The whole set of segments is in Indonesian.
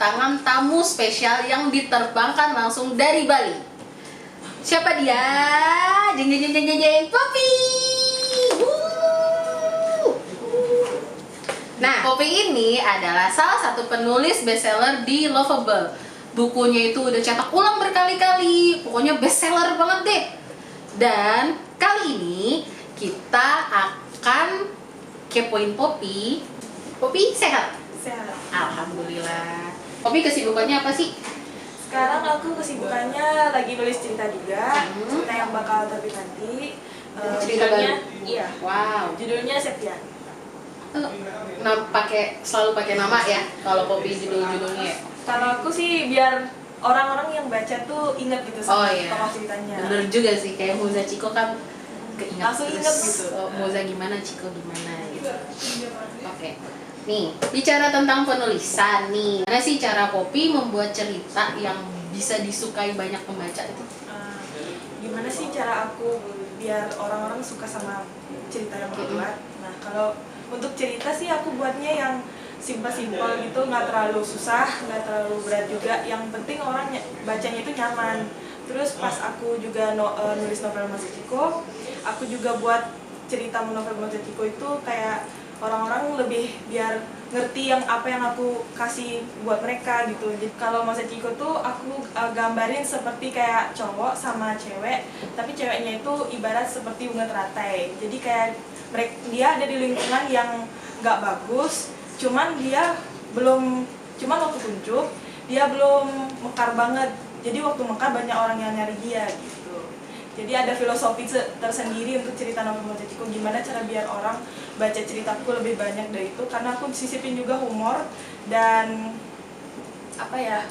kedatangan tamu spesial yang diterbangkan langsung dari Bali. Siapa dia? Jeng jeng jeng jeng jeng Poppy. Nah, Poppy ini adalah salah satu penulis bestseller di Lovable. Bukunya itu udah cetak ulang berkali-kali. Pokoknya bestseller banget deh. Dan kali ini kita akan kepoin Poppy. Poppy sehat? Sehat. Alhamdulillah. Poppy kesibukannya apa sih? Sekarang aku kesibukannya lagi nulis cerita juga, cerita yang bakal terbit nanti. Cerita Judulnya, baru? iya. Wow. Judulnya Septian. Nah, selalu pakai nama ya kalau Poppy judul-judulnya ya? Kalau aku sih biar orang-orang yang baca tuh inget gitu Oh sama iya. tokoh ceritanya. Bener juga sih, kayak Moza Chiko kan keinget Langsung terus. inget gitu. Oh, Moza gimana, Chiko gimana gitu. Oke. Nih, bicara tentang penulisan nih. Gimana sih cara Poppy membuat cerita yang bisa disukai banyak pembaca itu? Gimana sih cara aku biar orang-orang suka sama cerita yang aku buat? Nah, kalau untuk cerita sih aku buatnya yang simpel-simpel gitu, nggak terlalu susah, nggak terlalu berat juga. Yang penting orang bacanya itu nyaman. Terus pas aku juga nulis novel Mas Chiko, aku juga buat cerita novel Mas Chiko itu kayak orang-orang lebih biar ngerti apa yang aku kasih buat mereka gitu. Jadi kalau Mas Chiko tuh aku gambarin seperti kayak cowok sama cewek, tapi ceweknya itu ibarat seperti bunga teratai. Jadi kayak dia ada di lingkungan yang nggak bagus, cuman waktu kuncup dia belum mekar banget. Jadi waktu mekar banyak orang yang nyari dia gitu. Jadi ada filosofi tersendiri untuk cerita novel Mas Chiko, gimana cara biar orang baca ceritaku lebih banyak dari itu, karena aku sisipin juga humor dan apa ya,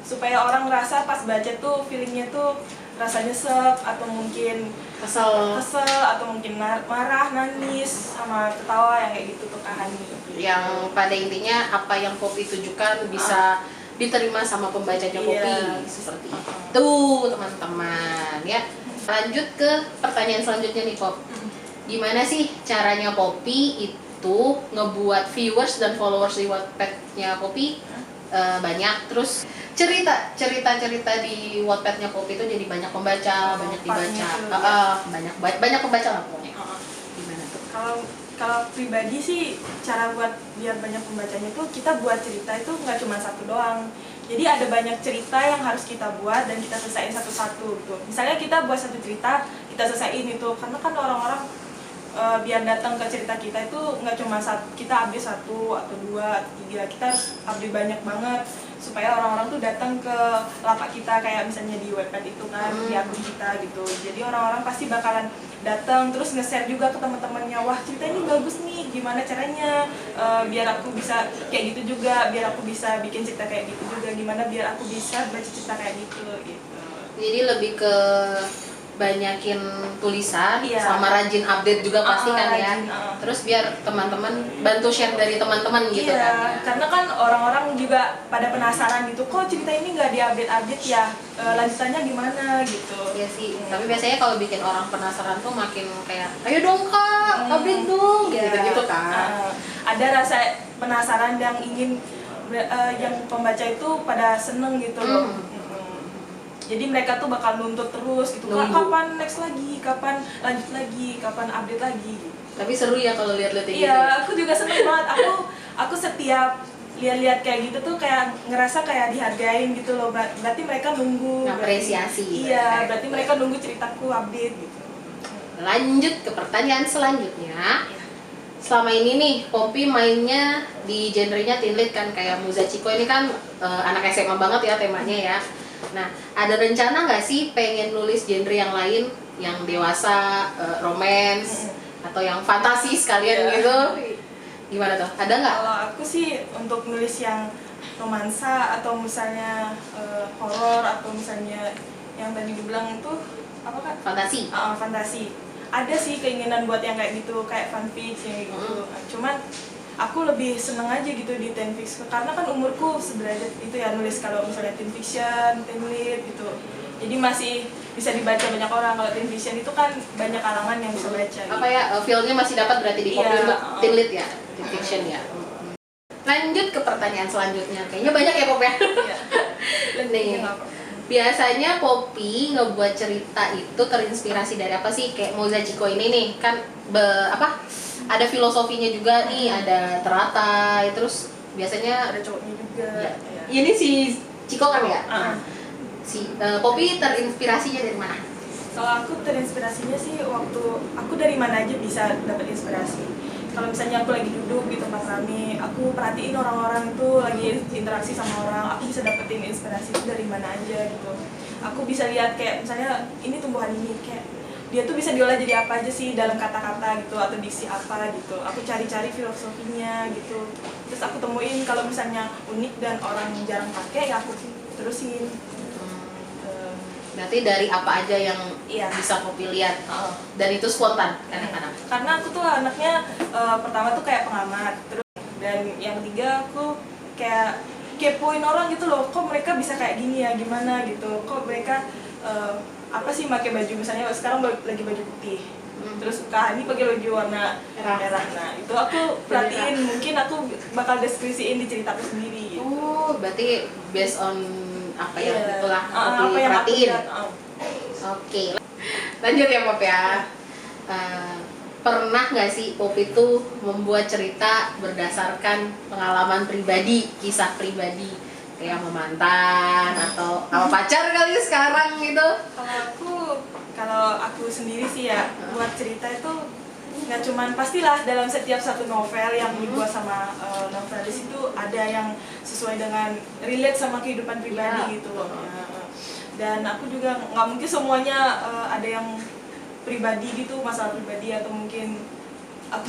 supaya orang ngerasa pas baca tuh feelingnya tuh rasa nyesek atau mungkin Kesel. atau mungkin marah, nangis, sama ketawa yang kayak gitu tuh kahani. Yang pada intinya apa yang Poppy tujukan bisa diterima sama pembacanya Poppy. Seperti itu teman-teman ya. Lanjut ke pertanyaan selanjutnya nih Pop. Gimana sih caranya Poppy itu ngebuat viewers dan followers di Wattpad-nya Poppy banyak, terus cerita di Wattpad-nya Poppy itu jadi banyak pembaca, banyak dibaca, banyak pembaca lah pokoknya. Gimana tuh? Kalau pribadi sih cara buat biar banyak pembacanya tuh kita buat cerita itu nggak cuma satu doang. Jadi ada banyak cerita yang harus kita buat dan kita selesaiin satu-satu gitu. Misalnya kita buat satu cerita, kita selesaiin itu, karena kan orang-orang biar datang ke cerita kita itu nggak cuma kita update satu atau dua atau tiga, kita harus update banyak banget supaya orang-orang tuh datang ke lapak kita, kayak misalnya di Wattpad itu kan, di akun kita gitu. Jadi orang-orang pasti bakalan datang terus nge-share juga ke teman-temannya, wah cerita ini bagus nih, gimana caranya biar aku bisa kayak gitu juga, biar aku bisa bikin cerita kayak gitu juga, gimana biar aku bisa baca cerita kayak gitu. Jadi lebih ke banyakin tulisan, Iya. sama rajin update juga pasti kan ya. Rajin, Terus biar teman-teman bantu share dari teman-teman gitu iya, kan ya. karena kan orang-orang juga pada penasaran gitu, kok cerita ini nggak diupdate-update ya, lanjutannya gimana gitu. Iya sih, tapi biasanya kalau bikin orang penasaran tuh makin kayak, ayo dong kak, update dong, gitu-gitu kan. Ada rasa penasaran yang ingin yang pembaca itu pada seneng gitu loh. Jadi mereka tuh bakal nuntut terus gitu, Kak, kapan next lagi, kapan lanjut lagi, kapan update lagi gitu. Tapi seru ya kalau lihat-lihat kayak gitu. Iya, aku juga seneng banget. Aku setiap lihat-lihat kayak gitu tuh kayak ngerasa kayak dihargain gitu loh. Berarti mereka nunggu. Apresiasi. Iya, berarti mereka nunggu ceritaku update gitu. Lanjut ke pertanyaan selanjutnya. Selama ini nih, Poppy mainnya di genrenya teen lead kan, kayak Moza Chiko ini kan anak SMA banget ya temanya ya. Nah, ada rencana nggak sih pengen nulis genre yang lain, yang dewasa, romance, atau yang fantasi sekalian gitu? Gimana tuh? Ada nggak? Kalau aku sih untuk nulis yang romansa atau misalnya horor atau misalnya yang tadi dibilang itu apa kan? Fantasi. Fantasi. Ada sih keinginan buat yang kayak gitu, kayak fanfics yang kayak gitu. Cuman aku lebih seneng aja gitu di teen fiction, karena kan umurku sederajat itu ya nulis kalau misalnya teen fiction, teen lead gitu. Jadi masih bisa dibaca banyak orang. Kalau teen fiction itu kan banyak kalangan yang bisa baca. Apa ya, feel-nya masih dapat berarti di Poppy untuk teen lead ya, teen fiction ya. Lanjut ke pertanyaan selanjutnya. Kayaknya banyak ya Pop ya. Iya. Nih. Biasanya Poppy ngebuat cerita itu terinspirasi dari apa sih? Kayak Moza Chico ini nih kan ada filosofinya juga nih, ada teratai, terus biasanya Ada cowoknya juga. ya, Ya. ini si Chico kan ya? Ah. Si Poppy terinspirasinya dari mana? Kalau aku terinspirasinya sih waktu aku dari mana aja bisa dapat inspirasi. Kalau misalnya aku lagi duduk di tempat rame, aku perhatiin orang-orang itu lagi interaksi sama orang, aku bisa dapetin inspirasi itu dari mana aja gitu. Aku bisa lihat kayak misalnya ini tumbuhan ini kayak dia tuh bisa diolah jadi apa aja sih dalam kata-kata gitu atau diksi apa gitu. Aku cari-cari filosofinya gitu. Terus aku temuin kalau misalnya unik dan orang jarang pakai ya aku terusin. Berarti dari apa aja yang Iya. bisa Poppy lihat dan itu spontan kadang-kadang. Karena aku tuh anaknya pertama tuh kayak pengamat, terus dan yang ketiga aku kayak kepoin orang gitu loh, kok mereka bisa kayak gini ya, gimana gitu, kok mereka apa sih pakai baju misalnya sekarang lagi baju putih, terus ini pakai baju warna merah. Nah itu aku perhatiin, mungkin aku bakal deskripsiin di ceritaku sendiri. Gitu. Oh, berarti based on apa yang Iya. itulah Apa yang aku diperhatiin. lihat. Oke, lanjut ya Pop ya. Pernah nggak sih Pop itu membuat cerita berdasarkan pengalaman pribadi, kisah pribadi, kayak sama mantan atau sama pacar kali sekarang gitu? Kalau aku sendiri sih ya buat cerita itu nggak cuman pastilah dalam setiap satu novel yang dibuat sama novelis itu ada yang sesuai dengan relate sama kehidupan pribadi gitu loh. Dan aku juga nggak mungkin semuanya ada yang pribadi gitu, masalah pribadi atau mungkin aku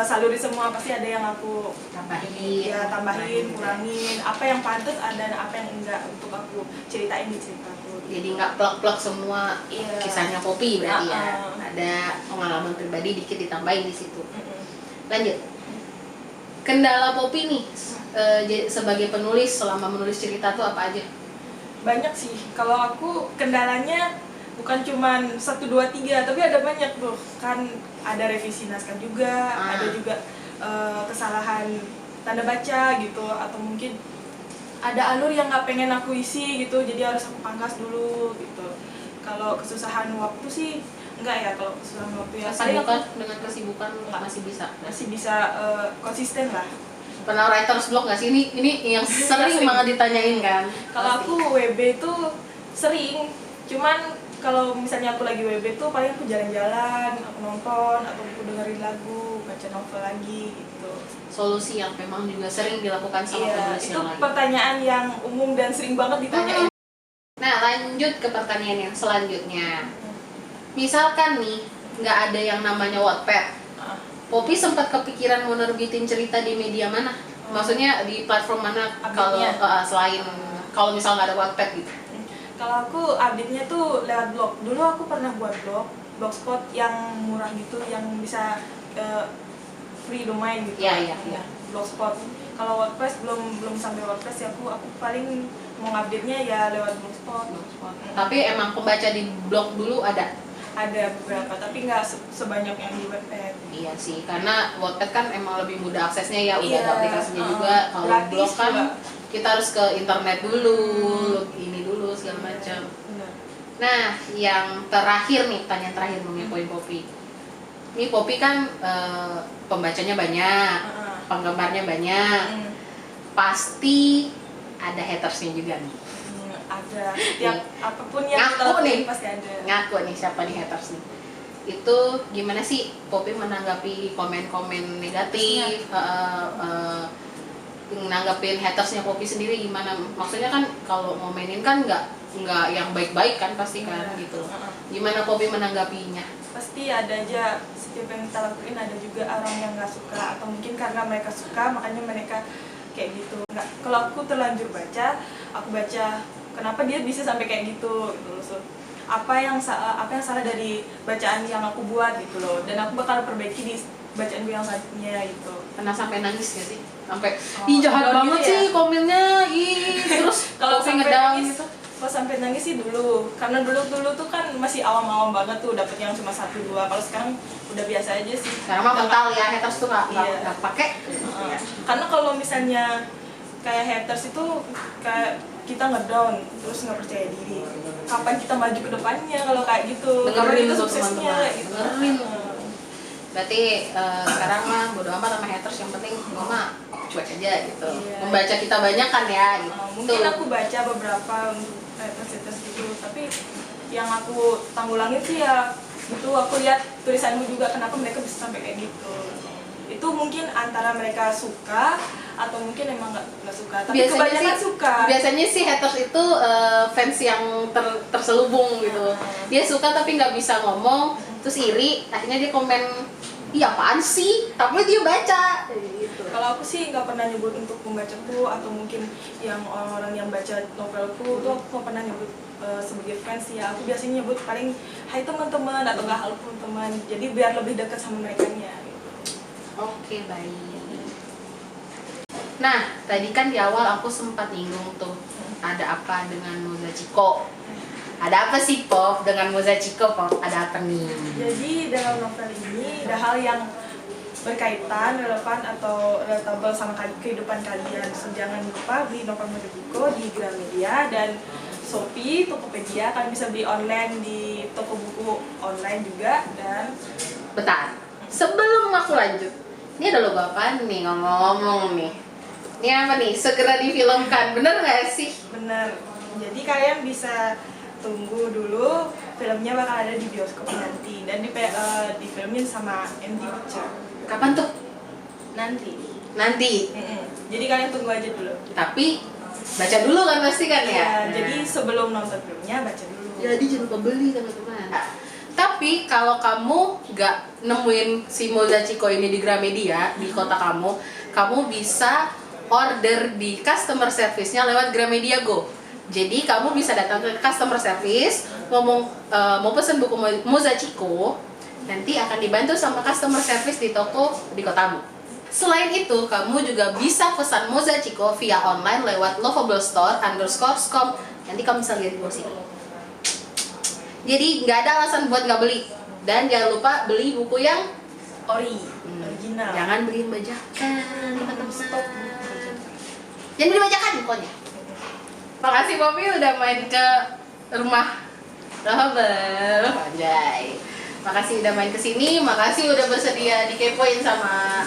salurin semua, pasti ada yang aku tambahin, kurangin, apa yang pantas dan apa yang enggak untuk aku ceritain di ceritaku. Jadi nggak plek-plek semua kisahnya Poppy berarti ya. Ada pengalaman pribadi dikit ditambahin di situ. Lanjut. Kendala Poppy nih sebagai penulis selama menulis cerita tuh apa aja? Banyak sih. Kalau aku kendalanya bukan cuman 1, 2, 3, tapi ada banyak tuh. Kan ada revisi naskah juga, ada juga kesalahan tanda baca gitu, atau mungkin ada alur yang nggak pengen aku isi gitu, jadi harus aku pangkas dulu gitu. Kalau kesusahan waktu sih enggak ya, kalau kesusahan waktu ya paling aku dengan kesibukan masih bisa konsisten lah. Pernah writer's block nggak sih? Ini yang sering banget ditanyain kan. Kalau aku WB tuh sering, cuman kalau misalnya aku lagi WB tuh paling aku jalan-jalan, aku nonton, atau aku dengerin lagu, baca novel lagi gitu. Solusi yang memang juga sering dilakukan sama penulis itu yang lain. pertanyaan yang umum dan sering banget ditanyain. Nah, lanjut ke pertanyaan yang selanjutnya. Misalkan nih, nggak ada yang namanya Wattpad. Poppy sempat kepikiran mau nerbitin cerita di media mana? Maksudnya di platform mana kalau selain kalau misal nggak ada Wattpad gitu? Kalau aku update-nya tuh lewat blog. Dulu aku pernah buat blogspot yang murah gitu, yang bisa free domain gitu. Iya. Blogspot. Kalau WordPress belum sampai WordPress ya, aku paling mau update-nya ya lewat blogspot. Tapi emang pembaca di blog dulu ada? Ada beberapa, tapi nggak sebanyak yang di Wattpad. Iya sih, karena Wattpad kan emang lebih mudah aksesnya ya, udah Iya, ada aplikasinya juga. Kalau blog kan kita harus ke internet dulu, ini dulu segala macam. Nah, yang terakhir nih, pertanyaan terakhir mengenai poin Poppy. Ini Poppy kan pembacanya banyak, penggemarnya banyak, pasti ada hatersnya juga nih. Ada, setiap apapun yang kita lakuin pasti ada. Ngaku nih siapa nih haters nih. Itu gimana sih Poppy menanggapi komen-komen negatif, nanggapin hatersnya Poppy sendiri gimana? Maksudnya kan kalau ngomenin kan nggak yang baik-baik kan pasti kan gitu. Gimana Poppy menanggapinya? Pasti ada aja, setiap yang kita lakuin ada juga orang yang nggak suka, atau mungkin karena mereka suka makanya mereka kayak gitu. Kalau aku terlanjur baca, aku baca kenapa dia bisa sampai kayak gitu loh. So, apa yang salah dari bacaan yang aku buat gitu loh, dan aku bakal perbaiki di bacaan yang selanjutnya gitu. Pernah sampai nangis gak sih? Sampai ih jahat banget sih komennya, ih terus kalau sampai nangis gitu. Kalau sampai nangis sih dulu, karena dulu tuh kan masih awam-awam banget tuh dapet yang cuma 1-2. Kalau sekarang udah biasa aja sih. Sekarang mah mental ya, haters tuh nggak Iya. pakai. Karena kalau misalnya kayak haters itu kayak kita ngedown terus nggak percaya diri. Kapan kita maju ke depannya kalau kayak gitu? Kapan Dengerin kita tuh suksesnya teman-teman. kayak gitu? Dengerin. Berarti sekarang mah bodo amat sama haters, yang penting mama cuek aja gitu. Iya. Membaca kita banyak kan ya gitu. Mungkin aku baca beberapa untuk haters gitu, tapi yang aku tanggulangin sih ya itu aku lihat tulisanmu juga kenapa mereka bisa sampai kayak gitu. Itu mungkin antara mereka suka atau mungkin emang nggak suka, tapi kebanyakan suka. Biasanya sih haters itu fans yang terselubung gitu. Dia suka tapi nggak bisa ngomong, terus iri, akhirnya dia komen, iya apaan sih? Tapi dia baca. Gitu. Kalau aku sih nggak pernah nyebut untuk pembacaku atau mungkin yang orang-orang yang baca novelku tuh aku nggak pernah nyebut sebagai fans ya. Aku biasanya nyebut paling hai teman-teman atau nggak halo teman. Jadi biar lebih dekat sama mereka nya. Oke, baik. Nah, tadi kan di awal aku sempat nyinggung tuh, ada apa dengan Moza Chiko? Ada apa sih Pop dengan Moza Chiko, Pop? Ada apa nih? Jadi dalam novel ini ada hal yang berkaitan, relevan atau relatable sama kehidupan kalian. So, jangan lupa beli novel Moza Chiko di Gramedia dan Shopee, Tokopedia. Kalian bisa beli online di toko buku online juga. Dan Bentar, sebelum aku lanjut, ini ada logo apa nih ngomong-ngomong nih? Ini apa nih? Segera difilmkan, bener nggak sih? bener, jadi kalian bisa tunggu dulu, filmnya bakal ada di bioskop nanti dan difilmin sama MD Picture Kapan tuh? nanti. Nanti. Jadi kalian tunggu aja dulu. Tapi baca dulu kan pasti kan ya? Ya, jadi sebelum nonton filmnya baca dulu. Jadi jangan lupa beli teman-teman. Tapi kalau kamu nggak nemuin si Moza Chiko ini di Gramedia di kota kamu, kamu bisa order di customer service-nya lewat Gramedia Go. Jadi kamu bisa datang ke customer service, ngomong mau pesen buku Moza Chiko, nanti akan dibantu sama customer service di toko di kotamu. Selain itu, kamu juga bisa pesan Moza Chiko via online lewat lovableStore_com. Nanti kamu bisa lihat di bawah sini. Jadi nggak ada alasan buat nggak beli. Dan jangan lupa beli buku yang original. jangan beli yang bajakan, teman-teman. Jangan beli bajakan pokoknya. Makasih Poppy udah main ke rumah Rahabel. Anjay. Makasih udah main ke sini, makasih udah bersedia dikepoin sama